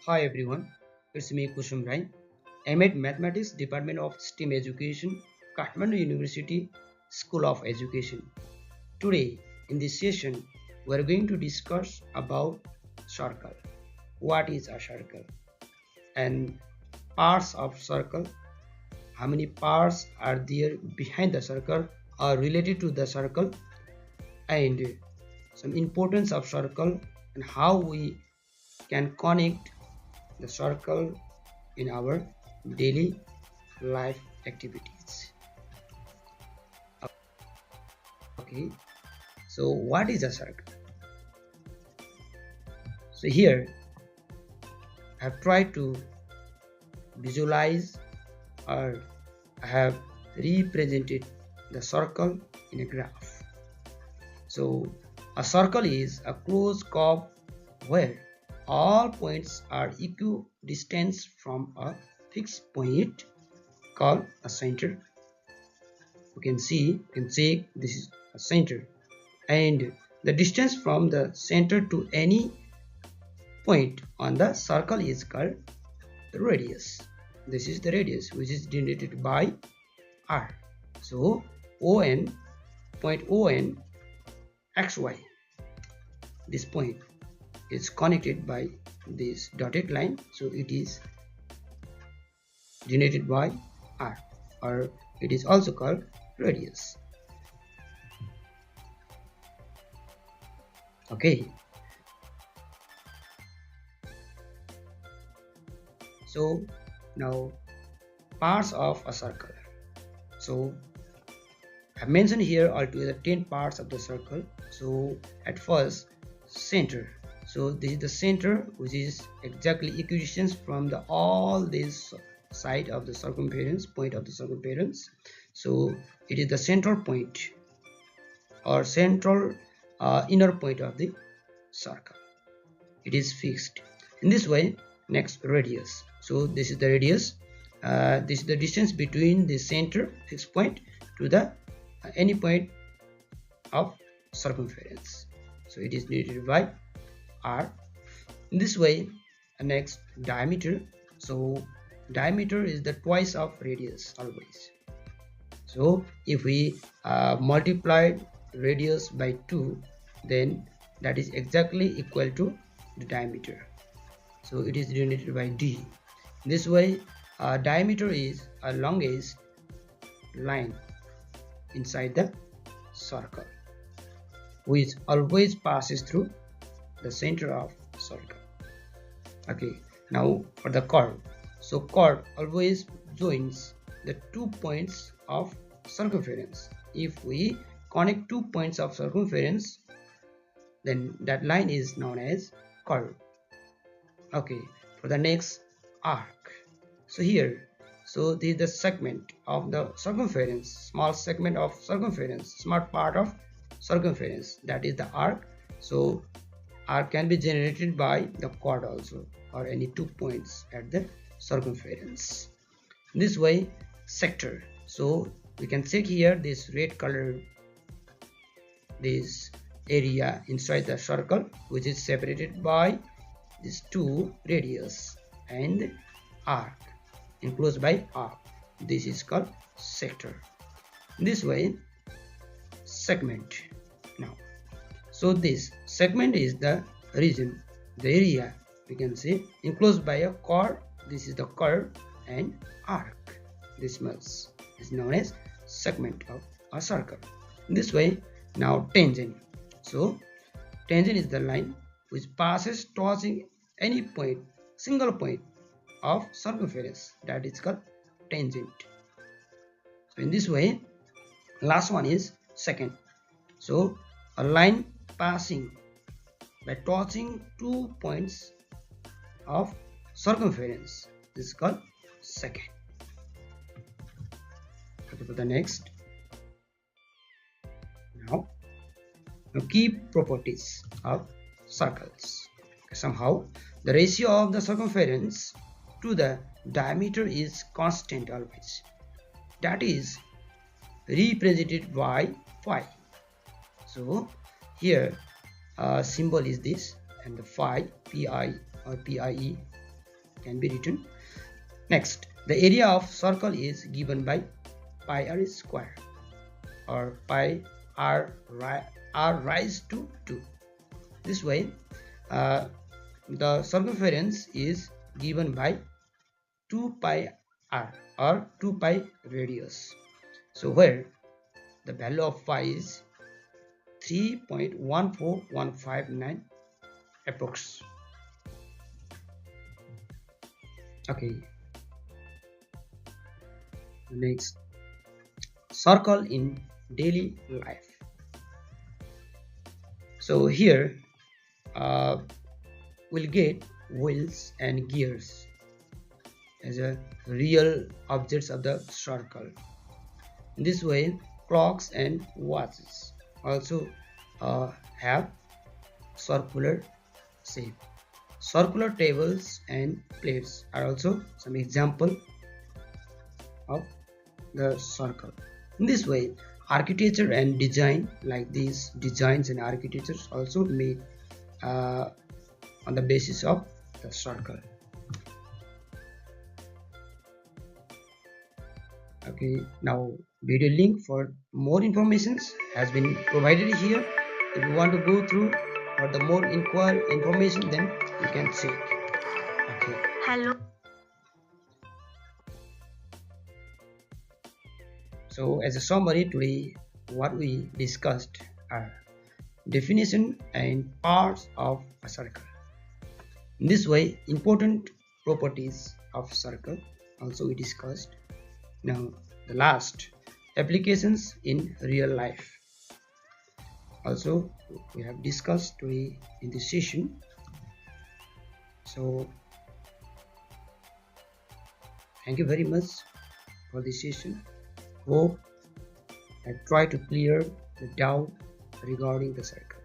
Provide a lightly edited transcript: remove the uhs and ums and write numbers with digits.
Hi everyone, it's me Kusum. I'm at Mathematics Department of STEM Education, Kathmandu University School of Education. Today in this session, we're going to discuss about circle. What is a circle? And parts of circle. How many parts are there behind the circle or related to the circle? And some importance of circle and how we can connect the circle in our daily life activities. Okay, so what is a circle? So here I have tried to visualize, or I have represented the circle in a graph. So a circle is a closed curve where all points are equidistant from a fixed point called a center. You can say this is a center, and the distance from the center to any point on the circle is called the radius. This is the radius, which is denoted by r. So on, point on xy, this point is connected by this dotted line, so it is denoted by r, or it is also called radius. Okay, so now parts of a circle. So I mentioned here altogether 10 parts of the circle. So at first, center. So this is the center, which is exactly equidistant from the all this side of the circumference, point of the circumference. So it is the central point or central inner point of the circle. It is fixed in this way. Next, radius. So this is the radius. This is the distance between the center fixed point to the any point of circumference. So it is denoted by r. In this way, next, diameter. So diameter is the twice of radius always. So if we multiply radius by 2, then that is exactly equal to the diameter. So it is denoted by d. This way, diameter is a longest line inside the circle, which always passes through the center of circle. Okay, now for the curve. So curve always joins the 2 points of circumference. If we connect 2 points of circumference, then that line is known as curve. Okay, for the next, arc. So here, so this is the segment of the circumference, small segment of circumference, smart part of circumference, that is the arc. So arc can be generated by the chord also, or any 2 points at the circumference. This way, sector. So we can check here this red color, this area inside the circle, which is separated by these 2 radius and arc enclosed by arc. This is called sector. This way, segment. Now, so this segment is the region, the area, we can say, enclosed by a chord. This is the curve, and arc. This much is known as segment of a circle. This way, now tangent. So tangent is the line which passes touching any point, single point of circumference, that is called tangent. So in this way, last one is secant. So a line passing by touching 2 points of circumference, this is called secant. Okay, for the next, now key properties of circles. Somehow the ratio of the circumference to the diameter is constant always, that is represented by phi. So here symbol is this, and the phi, pi or pie can be written. Next, the area of circle is given by pi r square or pi r raised to 2. This way, the circumference is given by 2 pi r or 2 pi radius. So where the value of pi is 3.14159 approx. Okay. Next, circle in daily life. So here we'll get wheels and gears as a real objects of the circle. In this way, clocks and watches also have circular shape. Circular tables and plates are also some example of the circle. In this way, architecture and design, like these designs and architectures, also made on the basis of the circle. Okay, now video link for more informations has been provided here. If you want to go through for the more information, then you can check. Okay. Hello. So as a summary, today what we discussed are definition and parts of a circle. In this way, important properties of circle also we discussed. Now the last, applications in real life, also we have discussed today in this session. So thank you very much for this session. Hope I try to clear the doubt regarding the circle.